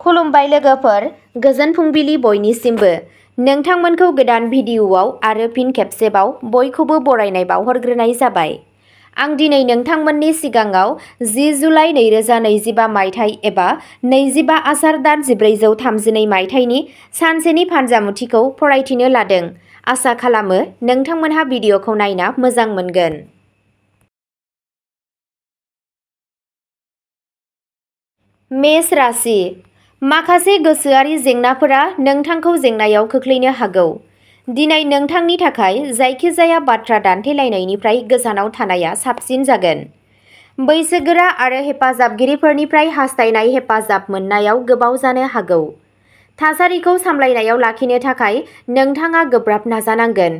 खुलुमबाय लोगोफोर, गोजोन फुंबिलि बयनिसिमबो। नोंथांमोनखौ गोदान भिडिअ'आव आरो फिन खेबसेबाव बयखौबो बरायनाय बावहरग्रोनाय जाबाय। आं दिनै नोंथांमोननि सिगाङाव 10 जुलाइ 2025 मायथाइ एबा 25 आसार दान 1432 मायथाइनि सानसेनि फान्जामुथिखौ फरायथिनो लादों। आसा खालामो नोंथांमोनहा भिडिअ'खौ नायना मोजां मोनगोन। मेष राशि। माखासे गोसोआरि जेंनाफोरा नोंथांखौ जेंनायाव खोख्लैनो हागौ। दिनै नोंथांनि थाखाय जायखिजाया बाथ्रा दान्थेलायनायनिफ्राय गोजानाव थानाया साबसिन जागोन। बैसोगोरा आरो हेफाजाबगिरिफोरनिफ्राय हास्थायनाय हेफाजाब मोननायाव गोबाव जानो हागौ। थासारिखौ सामलायनायाव लाखिनो थाखाय नोंथाङा गोब्राब नाजानांगोन।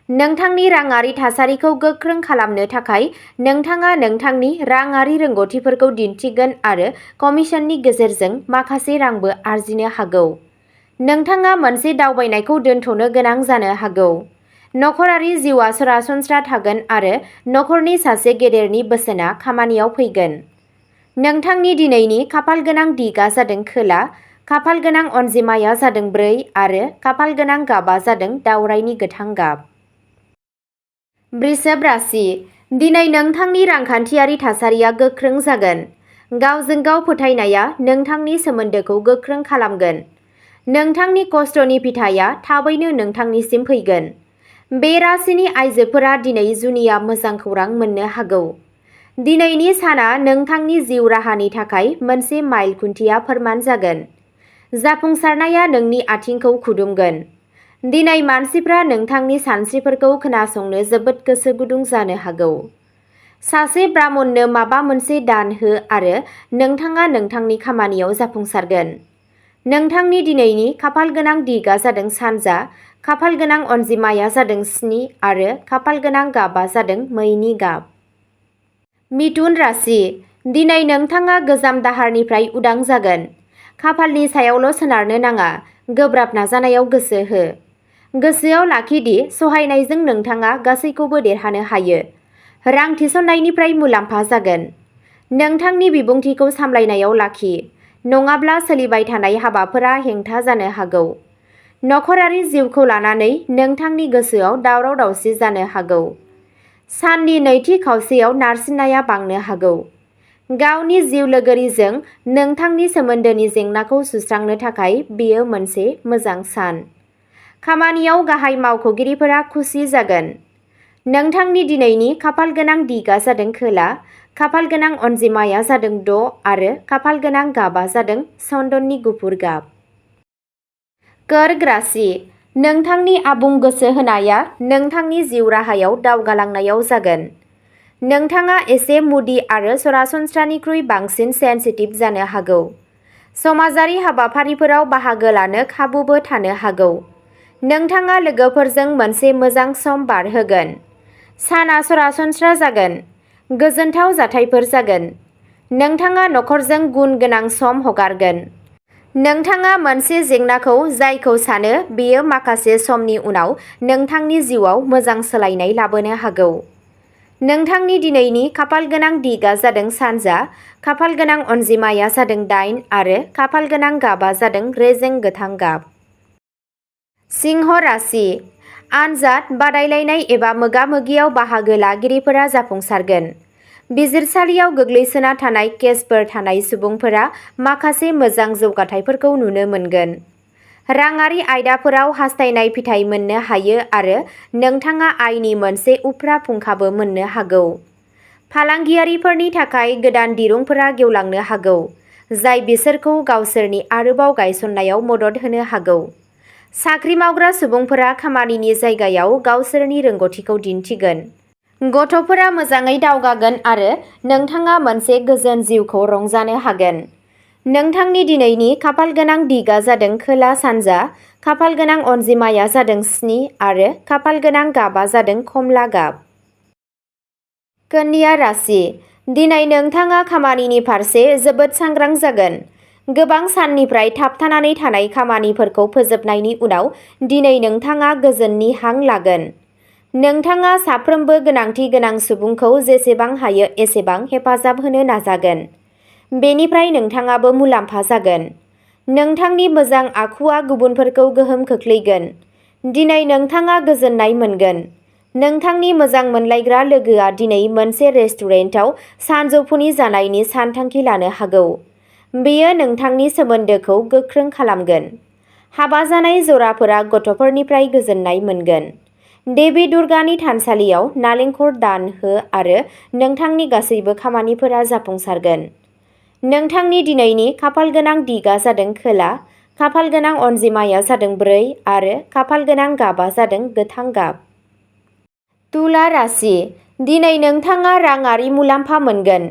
नोंथांनि राङारि थासारिखौ गोख्रों खालामनो थाखाय नोंथाङा नोंथांनि राङारि रोंग'थिफोरखौ दिन्थिगोन आरो कमिसननि गेजेरजों माखासे रांबो आर्जिनो हागौ। नोंथाङा मोनसे दावबायनायखौ दोनथ'नो गोनां जानो हागौ। नखरारि जिउआ सरासनस्रा थागोन आरो नखरनि सासे गेदेरनि बोसोनआ खामानियाव फैगोन। नोंथांनि दिनैनि खाफालगोनां दिगआ जादों खोला, खाफालगोनां अनजिमाया जादों 4 आरो खाफालगोनां गाबआ जादों दावरायनि गोथां गाब। वृषभ राशि। दिनै नोंथांनि रांखान्थियारि थासारिया गोख्रों जागोन। गावजों गाव फोथायनाया नोंथांनि सोमोन्दोखौ गोख्रों खालामगोन। नोंथांनि खस्थ'नि फिथाइया थाबैनो नोंथांनिसिम फैगोन। बे राशिनि आइजोफोरा दिनै जुनिया मोजां खौरां मोननो हागौ। दिनैनि साना नोंथांनि जिउ राहानि थाखाय मोनसे माइल खुन्थिया फोरमान जागोन। जाफुंसारनाया नोंनि आथिंखौ खुदुमगोन। दिनै मानसिफ्रा नोंथांनि सानस्रिफोरखौ खोनासंनो जोबोद गोसो गुदुं जानो हागौ। सासे ब्राह्मणनो माबा मोनसे दान हो आरो नोंथाङा नोंथांनि खामानियाव जाफुंसारगोन। नोंथांनि दिनैनि खाफालगोनां दिगआ जादों सानजा, खाफालगोनां अनजिमाया जादों 7 आरो खाफालगोनां गाबआ जादों मैनि गाब। मिथुन राशि। दिनै नोंथाङा गोजाम दाहारनिफ्राय उदां जागोन। खाफालनि सायावल' सोनारनो नाङा, गोब्राब नाजानायाव गोसो हो। गोसोआव लाखि दि सहायनायजों नोंथाङा गासैखौबो देरहानो हायो। रां थिसननायनिफ्राय मुलाम्फा जागोन। नोंथांनि बिबुंथिखौ सामलायनायाव लाखि, नङाब्ला सोलिबाय थानाय हाबाफोरा हेंथा जानो हागौ। नखरारि जिउखौ लानानै नोंथांनि गोसोआव दावराव-दावसि जानो हागौ। साननि नैथि खावसेयाव नारसिननाया बांनो हागौ। गावनि जिउ लोगोरिजों नोंथांनि सोमोन्दोनि जेंनाखौ सुस्रांनो थाखाय बेयो मोनसे मोजां सान। खामानियाव गाहाय मावख'गिरिफोरा खुसि जागोन। नोंथांनि दिनैनि खाफालगोनां दिगआ जादों खोला, खाफालगोनां अनजिमाया जादों 6 आरो खाफालगोनां गाबआ जादों चन्दननि गुफुर गाब। कर्क राशि। नोंथांनि आबुं गोसो होनाया नोंथांनि जिउ राहायाव दावगालांनायाव जागोन। नोंथाङा एसे मुडी आरो सरासनस्रानिख्रुइ बांसिन सेनसिटिभ जानो हागौ। समाजारि हाबाफारिफोराव बाहागो लानो खाबुबो थानो हागौ। नोंथाङा लोगोफोरजों मोनसे मोजां सम बारहोगोन। साना सरासनस्रा जागोन। गोजोनथाव जाथायफोर जागोन। नोंथाङा नखरजों गुन गोनां सम हगारगोन। नोंथाङा मोनसे जेंनाखौ जायखौ सानो बेयो माखासे समनि उनाव नोंथांनि जिउआव मोजां सोलायनाय लाबोनो हागौ। नोंथांनि दिनैनि खाफालगोनां दिगआ जादों सानजा, खाफालगोनां अनजिमाया जादों 8 आरो खाफालगोनां गाबआ जादों रेजें गोथां गाब। सिंह राशि। आनजाद, बादायलायनाय एबा मोगा-मोगियाव बाहागो लागिरिफोरा जाफुंसारगोन। बिजिरसालियाव गोग्लैसोना थानाय केसफोर थानाय सुबुंफोरा माखासे मोजां जौगाथायफोरखौ नुनो मोनगोन। राङारि आयदाफोराव हास्थायनाय फिथाय मोननो हायो आरो नोंथाङा आयनि मोनसे उफ्रा फुंखाबो मोननो हागौ। फालांगियारिफोरनि थाखाय गोदान दिरुंफोरा गेवलांनो हागौ, जाय बिसोरखौ गावसोरनि आरोबाव गायसननायाव मदद होनो हागौ। साख्रि मावग्रा सुबुंफोरा खामानिनि जायगायाव गावसोरनि रोंग'थिखौ दिन्थिगोन। गथ'फोरा मोजाङै दावगागोन आरो नोंथाङा मोनसे गोजोन जिउखौ रंजानो हागोन। नोंथांनि दिनैनि खाफालगोनां दिगआ जादों खोला-सानजा, खाफालगोनां अनजिमाया जादों 7 आरो खाफालगोनां गाबआ जादों खमला गाब। कन्या राशि। दिनै नोंथाङा खामानिनि फारसे जोबोद सांग्रां जागोन। गोबां साननिफ्राय थाबथानानै थानाय खामानिफोरखौ फोजोबनायनि उनाव दिनै नोंथाङा गोजोननि हां लागोन। नोंथाङा साफ्रोमबो गोनांथि गोनां सुबुंखौ जेसेबां हायो एसेबां हेफाजाब होनो नाजागोन। बेनिफ्राय नोंथाङाबो मुलाम्फा जागोन। नोंथांनि मोजां आखुआ गुबुनफोरखौ गोहोम खोख्लैगोन। दिनै नोंथाङा गोजोननाय मोनगोन। नोंथांनि मोजां मोनलायग्रा लोगोआ दिनै मोनसे रेस्टुरेन्टाव सानजौफुनि जानायनि सानथांखि लानो हागौ। बेयो नोंथांनि सोमोन्दोखौ गोख्रों खालामगोन। हाबा जानाय जराफोरा गथ'फोरनिफ्राय गोजोननाय मोनगोन। देवी दुर्गानि थानसालियाव नालेंखर दान हो आरो नोंथांनि गासैबो खामानिफोरा जाफुंसारगोन। नोंथांनि दिनैनि खाफालगोनां दिगआ जादों खोला, खाफालगोनां अनजिमाया जादों 4 आरो खाफालगोनां गाबआ जादों गोथां गाब। तुला राशि, दिनै नोंथाङा राङारि मुलाम्फा मोनगोन।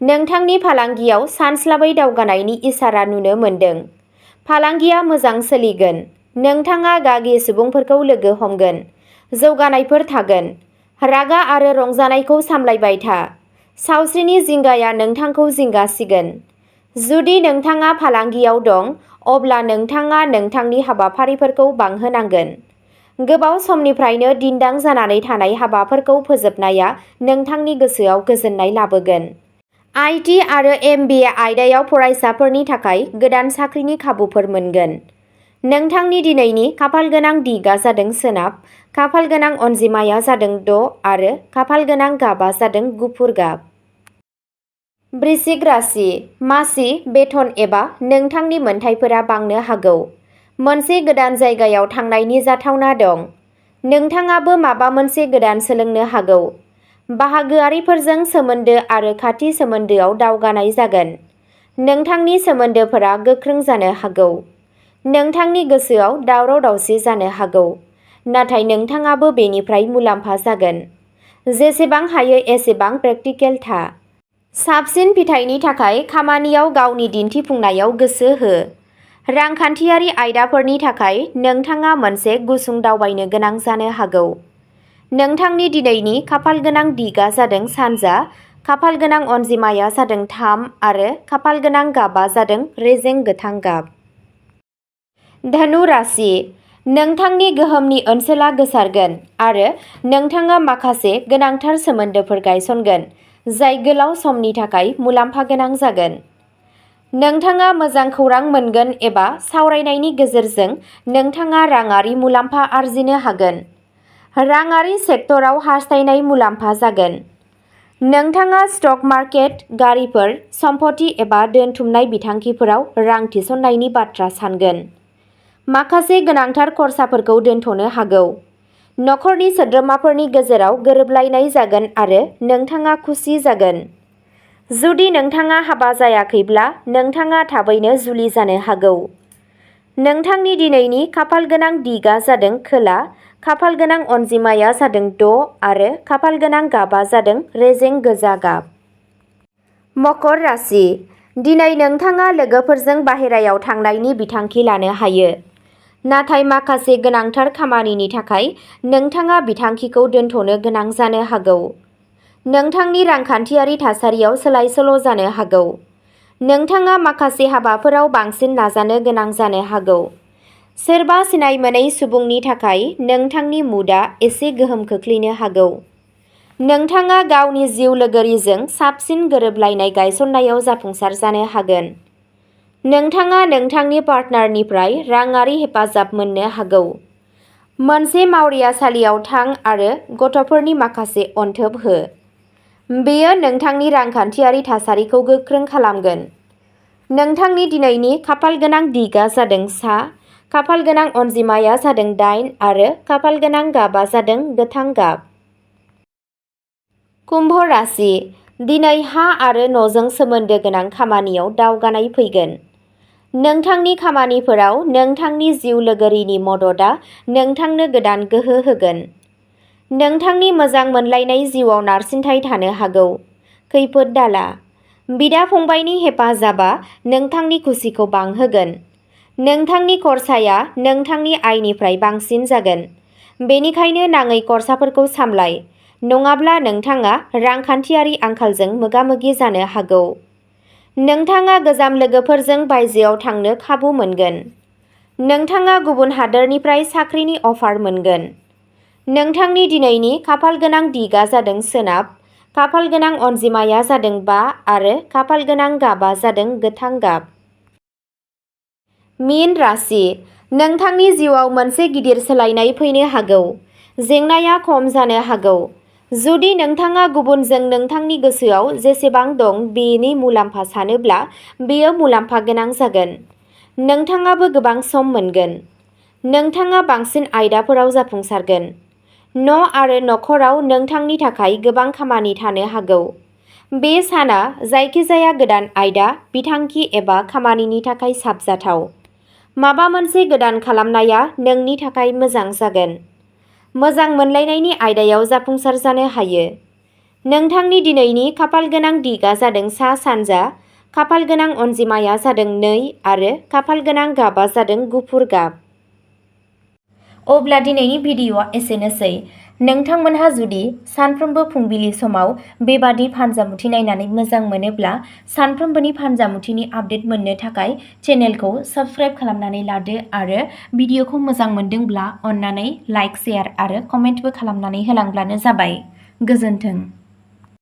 नोंथांनि फालांगियाव सानस्लाबै दावगानायनि इसारा नुनो मोनदों। फालांगिया मोजां सोलिगोन। नोंथाङा गागि सुबुंफोरखौ लोगो हमगोन। जौगानायफोर थागोन। रागा आरो रंजानायखौ सामलायबाय था। सावस्रिनि जिंगाया नोंथांखौ जिंगासिगोन। जुदि नोंथाङा फालांगियाव दं, अब्ला नोंथाङा नोंथांनि हाबाफारिफोरखौ बांहोनांगोन। गोबाव समनिफ्रायनो दिन्दां जानानै थानाय हाबाफोरखौ फोजोबनाया नोंथांनि गोसोआव गोजोननाय लाबोगोन। IT आरो MBA आयदायाव फरायसाफोरनि थाखाय गोदान साख्रिनि खाबुफोर मोनगोन। नोंथांनि दिनैनि खाफालगोनां दिगआ जादों सोनाब, खाफालगोनां अनजिमाया जादों 6 आरो खाफालगोनां गाबआ जादों गुफुर गाब। वृश्चिक राशि, मासि, बेथन एबा नोंथांनि मोनथायफोरा बांनो हागौ। मोनसे गोदान जायगायाव थांनायनि जाथावना दं। नोंथाङाबो माबा मोनसे गोदान सोलोंनो हागौ। बाहागोआरिफोरजों सोमोन्दो आरो खाथि सोमोन्दोआव दावगानाय जागोन। नोंथांनि सोमोन्दोफोरा गोख्रों जानो हागौ। नोंथांनि गोसोआव दावराव-दावसि जानो हागौ, नाथाय नोंथाङाबो बेनिफ्राय मुलाम्फा जागोन। जेसेबां हायो एसेबां प्रेक्टिकेल था। साबसिन फिथायनि थाखाय खामानियाव गावनि दिन्थिफुंनायाव गोसो हो। रांखान्थियारि आयदाफोरनि थाखाय नोंथाङा मोनसे गुसुं दावबायनो गोनां जानो हागौ। नोंथांनि दिनैनि खाफालगोनां दिगआ जादों सानजा, खाफालगोनां अनजिमाया जादों 3 आरो खाफालगोनां गाबआ जादों रेजें गोथां गाब। धनु राशि, नोंथांनि गोहोमनि ओनसोला गोसारगोन आरो नोंथाङा माखासे गोनांथार सोमोन्दोफोर गायसनगोन जाय गोलाव समनि थाखाय मुलाम्फा गोनां जागोन। नोंथाङा मोजां खौरां मोनगोन एबा सावरायनायनि गेजेरजों नोंथाङा राङारि मुलाम्फा आर्जिनो हागोन। राङारि सेक्टराव हास्थायनाय मुलाम्फा जागोन। नोंथाङा स्टक मार्केट, गारिफोर, सम्पथि एबा दोनथुमनाय बिथांखिफोराव रां थिसननायनि बाथ्रा सानगोन। माखासे गोनांथार खर्साफोरखौ दोनथ'नो हागौ। नखरनि सोद्रोमाफोरनि गेजेराव गोरोबलायनाय जागोन आरो नोंथाङा खुसि जागोन। जुदि नोंथाङा हाबा जायाखैब्ला नोंथाङा थाबैनो जुलि जानो हागौ। नोंथांनि दिनैनि खाफालगोनां दिगआ जादों खोला, खाफालगोनां अनजिमाया जादों 6 आरो खाफालगोनां गाबआ जादों रेजें गोजा गाब। मकर राशि, दिनै नोंथाङा लोगोफोरजों बाहेरायाव थांनायनि बिथांखि लानो हायो। नाथाय माखासे गोनांथार खामानिनि थाखाय नोंथाङा बिथांखिखौ दोनथ'नो गोनां जानो हागौ। नोंथांनि रांखान्थियारि थासारियाव सोलाय-सोल' जानो हागौ। नोंथाङा माखासे हाबाफोराव बांसिन नाजानो गोनां जानो हागौ। सोरबा सिनाय मोनै सुबुंनि थाखाय नोंथांनि मुडआ एसे गोहोम खोख्लैनो हागौ। नोंथाङा गावनि जिउ लोगोरिजों साबसिन गोरोबलायनाय गायसननायाव जाफुंसार जानो हागोन। नोंथाङा नोंथांनि पार्टनारनिफ्राय राङारि हेफाजाब मोननो हागौ। मोनसे मावरियासालियाव थां आरो गथ'फोरनि माखासे अनथोब हो। बेयो नोंथांनि रांखान्थियारि थासारिखौ गोख्रों खालामगोन। नोंथांनि दिनैनि खाफालगोनां दिगआ जादों सा, खाफालगोनां अनजिमाया जादों 8 आरो खाफालगोनां गाबआ जादों गोथां गाब। कुम्भ राशि, दिनै हा आरो न'जों सोमोन्दो गोनां खामानियाव दावगानाय फैगोन। नोंथांनि खामानिफोराव नोंथांनि जिउ लोगोरिनि मददआ नोंथांनो गोदान गोहो होगोन। नोंथांनि मोजां मोनलायनाय जिउआव नारसिनथाय थानो हागौ। खैफोद दाला। बिदा-फंबायनि हेफाजाबआ नोंथांनि खुसिखौ बांहोगोन। नोंथांनि खरसाया नोंथांनि आयनिफ्राय बांसिन जागोन। बेनिखायनो नाङै खरसाफोरखौ सामलाय, नङाब्ला नोंथाङा रांखान्थियारि आंखालजों मोगा-मोगि जानो हागौ। नोंथाङा गोजाम लोगोफोरजों बायजोआव थांनो खाबु मोनगोन। नोंथाङा गुबुन हादोरनिफ्राय साख्रिनि अफार मोनगोन। नोंथांनि दिनैनि खाफालगोनां दिगआ जादों सोनाब, खाफालगोनां अनजिमाया जादों 5 आरो खाफालगोनां गाबआ जादों गोथां गाब। मीन राशि, नोंथांनि जिउआव मोनसे गिदिर सोलायनाय फैनो हागौ। जेंनाया खम जानो हागौ। जुदि नोंथाङा गुबुनजों नोंथांनि गोसोआव जेसेबां दं बेनि मुलाम्फा सानोब्ला बेयो मुलाम्फा गोनां जागोन। नोंथाङाबो गोबां सम मोनगोन। नोंथाङा बांसिन आयदाफोराव जाफुंसारगोन। आरो नखराव नोंथांनि थाखाय गोबां खामानि थानो हागौ। बे साना जायखिजाया गोदान आयदा, बिथांखि एबा खामानिनि थाखाय साबजाथाव। माबा मोनसे गोदान खालामनाया नोंनि थाखाय मोजां जागोन। मोजां मोनलायनायनि आयदायाव जाफुंसार जानो हायो। नोंथांनि दिनैनि खाफालगोनां दिगआ जादों सा-सानजा, खाफालगोनां अनजिमाया जादों 2 आरो खाफालगोनां गाबआ जादों गुफुर गाब। अब्ला दिनैनि भिडिअ'आ एसेनोसै। नोंथांमोनहा जुदि सानफ्रोमबो फुंबिलि समाव बेबादि फानजामुथि नायनानै मोजां मोनोब्ला सानफ्रोमबोनि फानजामुथिनि आपडेट मोननो थाखाय चेनेलखौ साबस्क्राइब खालामनानै लादो आरो भिडिअ'खौ मोजां मोनदोंब्ला अन्नानै लाइक, शेयार आरो कमेन्टबो खालामनानै होलांब्लानो जाबाय। गोजोन्थों।